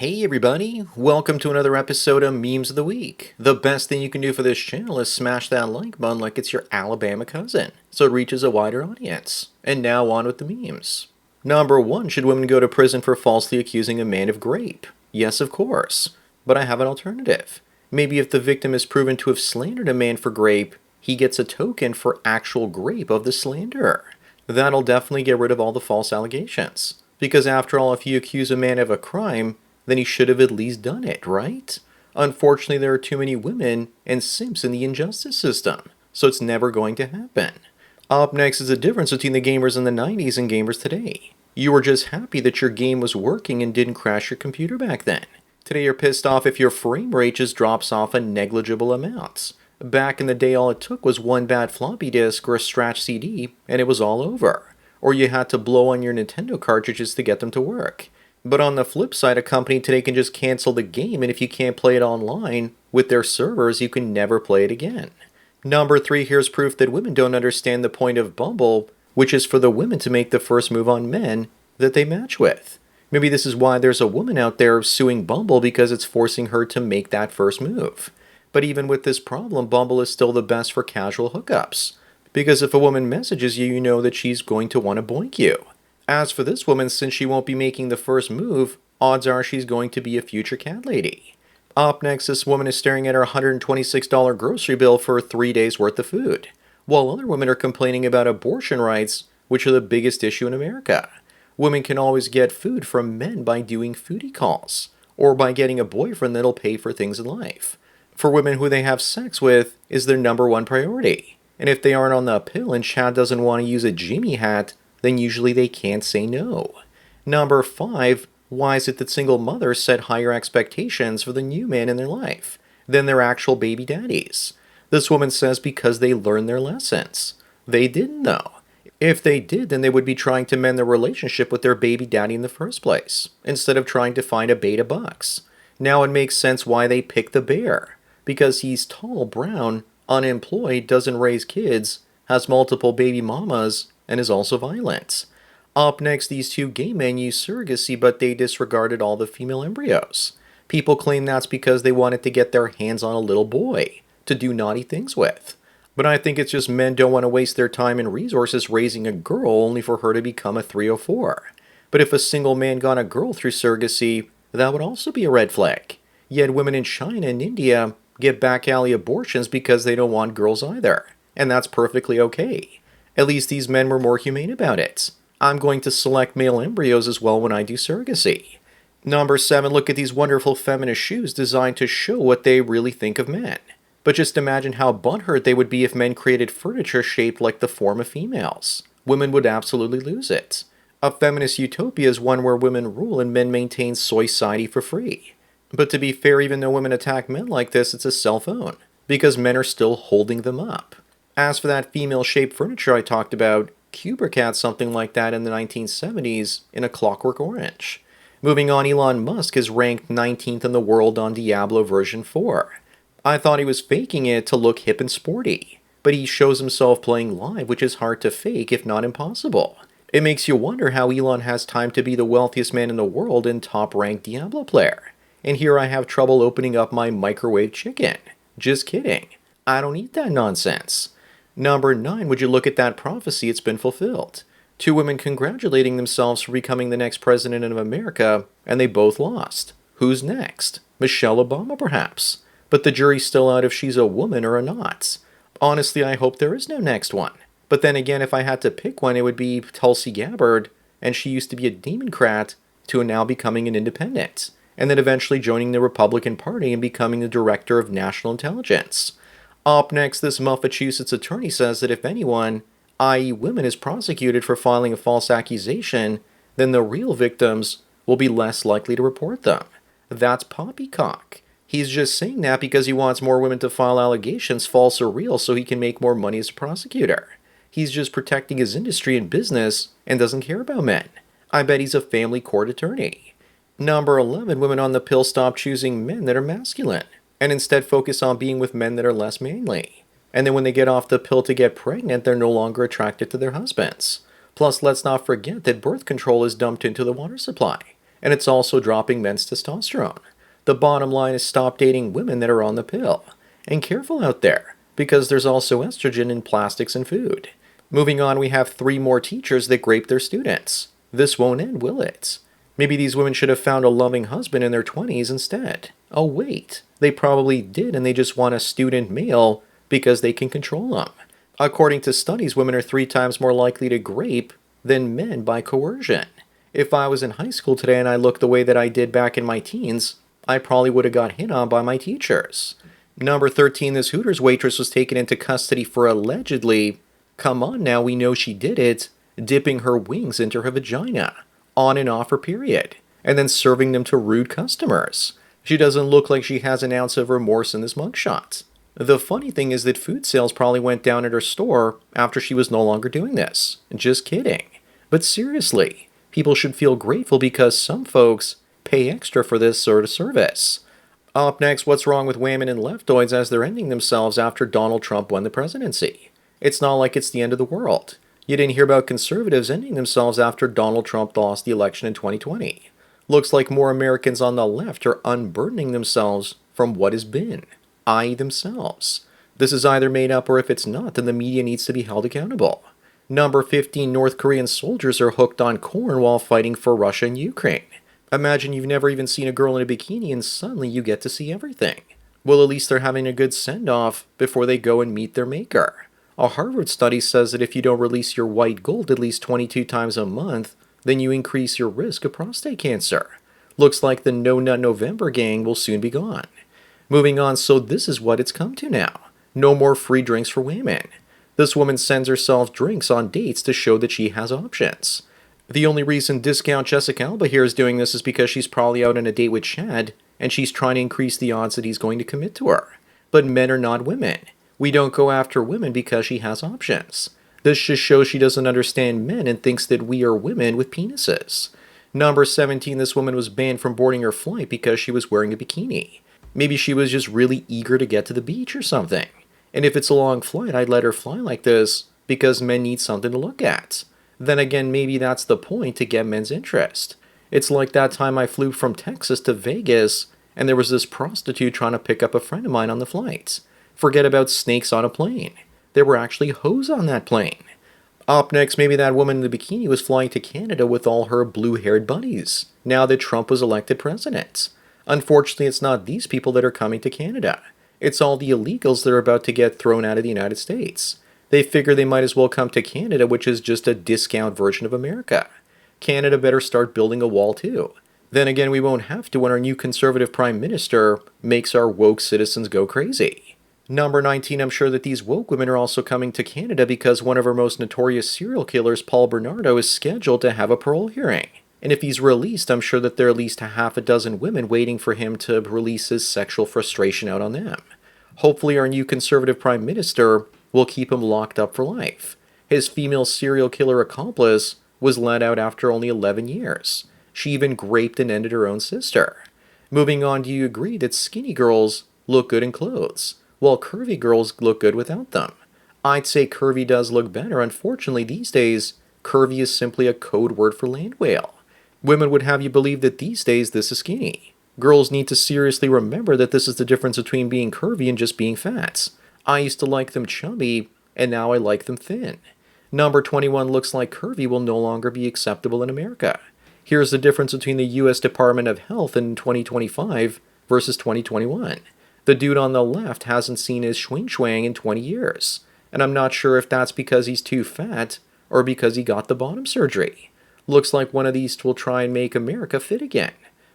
Hey everybody, welcome to another episode of Memes of the Week. The best thing you can do for this channel is smash that like button like it's your Alabama cousin, so it reaches a wider audience. And now on with the memes. Number 1, should women go to prison for falsely accusing a man of grape? Yes, of course. But I have an alternative. Maybe if the victim is proven to have slandered a man for grape, he gets a token for actual grape of the slanderer. That'll definitely get rid of all the false allegations. Because after all, if you accuse a man of a crime, then he should have at least done it, right? Unfortunately, there are too many women and simps in the injustice system, so it's never going to happen. Up next is the difference between the gamers in the 90s and gamers today. You were just happy that your game was working and didn't crash your computer back then. Today you're pissed off if your frame rate just drops off a negligible amount. Back in the day, all it took was one bad floppy disk or a scratch CD, and it was all over. Or you had to blow on your Nintendo cartridges to get them to work. But on the flip side, a company today can just cancel the game, and if you can't play it online with their servers, you can never play it again. Number 3, here's proof that women don't understand the point of Bumble, which is for the women to make the first move on men that they match with. Maybe this is why there's a woman out there suing Bumble, because it's forcing her to make that first move. But even with this problem, Bumble is still the best for casual hookups. Because if a woman messages you, you know that she's going to want to boink you. As for this woman, since she won't be making the first move, odds are she's going to be a future cat lady. Up next, this woman is staring at her $126 grocery bill for 3 days worth of food, while other women are complaining about abortion rights, which are the biggest issue in America. Women can always get food from men by doing foodie calls, or by getting a boyfriend that'll pay for things in life. For women, who they have sex with is their number one priority. And if they aren't on the pill and Chad doesn't want to use a Jimmy hat, then usually they can't say no. Number 5, why is it that single mothers set higher expectations for the new man in their life than their actual baby daddies? This woman says because they learned their lessons. They didn't though. If they did, then they would be trying to mend their relationship with their baby daddy in the first place, instead of trying to find a beta bucks. Now it makes sense why they picked the bear. Because he's tall, brown, unemployed, doesn't raise kids, has multiple baby mamas, and is also violent. Up next, these two gay men used surrogacy, but they disregarded all the female embryos. People claim that's because they wanted to get their hands on a little boy to do naughty things with. But I think it's just men don't want to waste their time and resources raising a girl only for her to become a 304. But if a single man got a girl through surrogacy, that would also be a red flag. Yet women in China and India get back alley abortions because they don't want girls either. And that's perfectly okay. At least these men were more humane about it. I'm going to select male embryos as well when I do surrogacy. Number 7, look at these wonderful feminist shoes designed to show what they really think of men. But just imagine how butthurt they would be if men created furniture shaped like the form of females. Women would absolutely lose it. A feminist utopia is one where women rule and men maintain soy society for free. But to be fair, even though women attack men like this, it's a self-own, because men are still holding them up. As for that female-shaped furniture I talked about, Kubrick had something like that in the 1970s in A Clockwork Orange. Moving on, Elon Musk is ranked 19th in the world on Diablo version 4. I thought he was faking it to look hip and sporty, but he shows himself playing live, which is hard to fake if not impossible. It makes you wonder how Elon has time to be the wealthiest man in the world and top-ranked Diablo player. And here I have trouble opening up my microwave chicken. Just kidding. I don't eat that nonsense. Number 9, would you look at that prophecy, it's been fulfilled. 2 women congratulating themselves for becoming the next president of America, and they both lost. Who's next? Michelle Obama, perhaps. But the jury's still out if she's a woman or a not. Honestly, I hope there is no next one. But then again, if I had to pick one, it would be Tulsi Gabbard, and she used to be a Democrat to now becoming an independent, and then eventually joining the Republican Party and becoming the Director of National Intelligence. Up next, this Massachusetts attorney says that if anyone, i.e. women, is prosecuted for filing a false accusation, then the real victims will be less likely to report them. That's poppycock. He's just saying that because he wants more women to file allegations, false or real, so he can make more money as a prosecutor. He's just protecting his industry and business and doesn't care about men. I bet he's a family court attorney. Number 11, women on the pill stop choosing men that are masculine, and instead focus on being with men that are less manly. And then when they get off the pill to get pregnant, they're no longer attracted to their husbands. Plus, let's not forget that birth control is dumped into the water supply. And it's also dropping men's testosterone. The bottom line is stop dating women that are on the pill. And careful out there, because there's also estrogen in plastics and food. Moving on, we have 3 more teachers that grape their students. This won't end, will it? Maybe these women should have found a loving husband in their 20s instead. Oh wait, they probably did and they just want a student male because they can control them. According to studies, women are 3 times more likely to grape than men by coercion. If I was in high school today and I looked the way that I did back in my teens, I probably would have got hit on by my teachers. Number 13, this Hooters waitress was taken into custody for allegedly, come on now, we know she did it, dipping her wings into her vagina, on and off her period, and then serving them to rude customers. She doesn't look like she has an ounce of remorse in this mugshot. The funny thing is that food sales probably went down at her store after she was no longer doing this. Just kidding. But seriously, people should feel grateful because some folks pay extra for this sort of service. Up next, what's wrong with women and leftoids as they're ending themselves after Donald Trump won the presidency? It's not like it's the end of the world. You didn't hear about conservatives ending themselves after Donald Trump lost the election in 2020. Looks like more Americans on the left are unburdening themselves from what has been, i.e. themselves. This is either made up or if it's not, then the media needs to be held accountable. Number 15, North Korean soldiers are hooked on corn while fighting for Russia and Ukraine. Imagine you've never even seen a girl in a bikini and suddenly you get to see everything. Well, at least they're having a good send-off before they go and meet their maker. A Harvard study says that if you don't release your white gold at least 22 times a month, then you increase your risk of prostate cancer. Looks like the No Nut November gang will soon be gone. Moving on, so this is what it's come to now. No more free drinks for women. This woman sends herself drinks on dates to show that she has options. The only reason discount Jessica Alba here is doing this is because she's probably out on a date with Chad, and she's trying to increase the odds that he's going to commit to her. But men are not women. We don't go after women because she has options. This just shows she doesn't understand men and thinks that we are women with penises. Number 17, this woman was banned from boarding her flight because she was wearing a bikini. Maybe she was just really eager to get to the beach or something. And if it's a long flight, I'd let her fly like this because men need something to look at. Then again, maybe that's the point, to get men's interest. It's like that time I flew from Texas to Vegas and there was this prostitute trying to pick up a friend of mine on the flight. Forget about snakes on a plane. There were actually hoes on that plane. Up next, maybe that woman in the bikini was flying to Canada with all her blue-haired buddies, now that Trump was elected president. Unfortunately, it's not these people that are coming to Canada. It's all the illegals that are about to get thrown out of the United States. They figure they might as well come to Canada, which is just a discount version of America. Canada better start building a wall too. Then again, we won't have to when our new conservative prime minister makes our woke citizens go crazy. Number 19, I'm sure that these woke women are also coming to Canada because one of our most notorious serial killers, Paul Bernardo, is scheduled to have a parole hearing. And if he's released, I'm sure that there are at least a half a dozen women waiting for him to release his sexual frustration out on them. Hopefully our new conservative prime minister will keep him locked up for life. His female serial killer accomplice was let out after only 11 years. She even raped and ended her own sister. Moving on, do you agree that skinny girls look good in clothes, while curvy girls look good without them? I'd say curvy does look better. Unfortunately, these days, curvy is simply a code word for land whale. Women would have you believe that these days this is skinny. Girls need to seriously remember that this is the difference between being curvy and just being fat. I used to like them chubby, and now I like them thin. Number 21, looks like curvy will no longer be acceptable in America. Here's the difference between the U.S. Department of Health in 2025 versus 2021. The dude on the left hasn't seen his schwing in 20 years. And I'm not sure if that's because he's too fat or because he got the bottom surgery. Looks like one of these will try and make America fit again.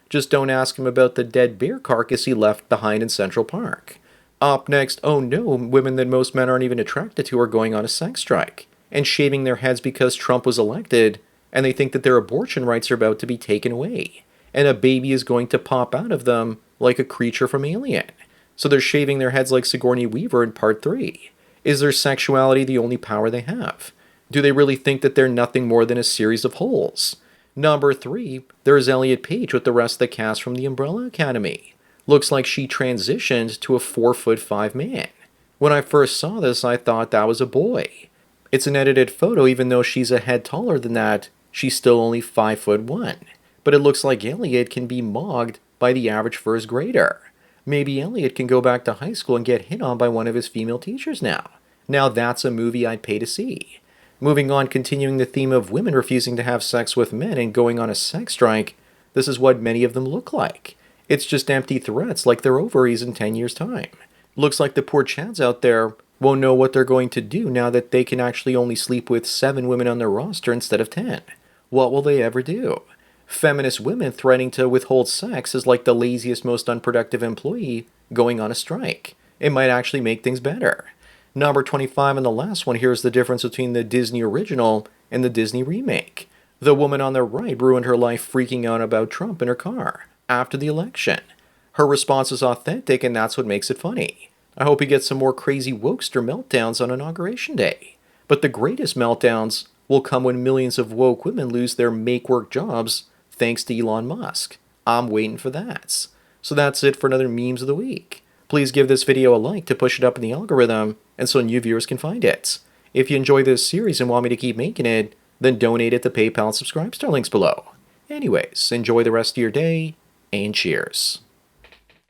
Just don't ask him about the dead bear carcass he left behind in Central Park. Up next, oh no, women that most men aren't even attracted to are going on a sex strike and shaving their heads because Trump was elected, and they think that their abortion rights are about to be taken away, and a baby is going to pop out of them like a creature from Alien. So they're shaving their heads like Sigourney Weaver in Part 3. Is their sexuality the only power they have? Do they really think that they're nothing more than a series of holes? Number 3, there's Elliot Page with the rest of the cast from the Umbrella Academy. Looks like she transitioned to a 4'5" man. When I first saw this, I thought that was a boy. It's an edited photo. Even though she's a head taller than that, she's still only 5'1". but it looks like Elliot can be mogged by the average first grader. Maybe Elliot can go back to high school and get hit on by one of his female teachers now. Now that's a movie I'd pay to see. Moving on, continuing the theme of women refusing to have sex with men and going on a sex strike, this is what many of them look like. It's just empty threats like their ovaries in 10 years' time. Looks like the poor chads out there won't know what they're going to do now that they can actually only sleep with 7 women on their roster instead of 10. What will they ever do? Feminist women threatening to withhold sex is like the laziest, most unproductive employee going on a strike. It might actually make things better. Number 25 and the last one here is the difference between the Disney original and the Disney remake. The woman on the right ruined her life freaking out about Trump in her car after the election. Her response is authentic, and that's what makes it funny. I hope he gets some more crazy wokester meltdowns on Inauguration Day. But the greatest meltdowns will come when millions of woke women lose their make-work jobs thanks to Elon Musk. I'm waiting for that. So that's it for another Memes of the Week. Please give this video a like to push it up in the algorithm and so new viewers can find it. If you enjoy this series and want me to keep making it, then donate it to PayPal and subscribe to our links below. Anyways, enjoy the rest of your day, and cheers.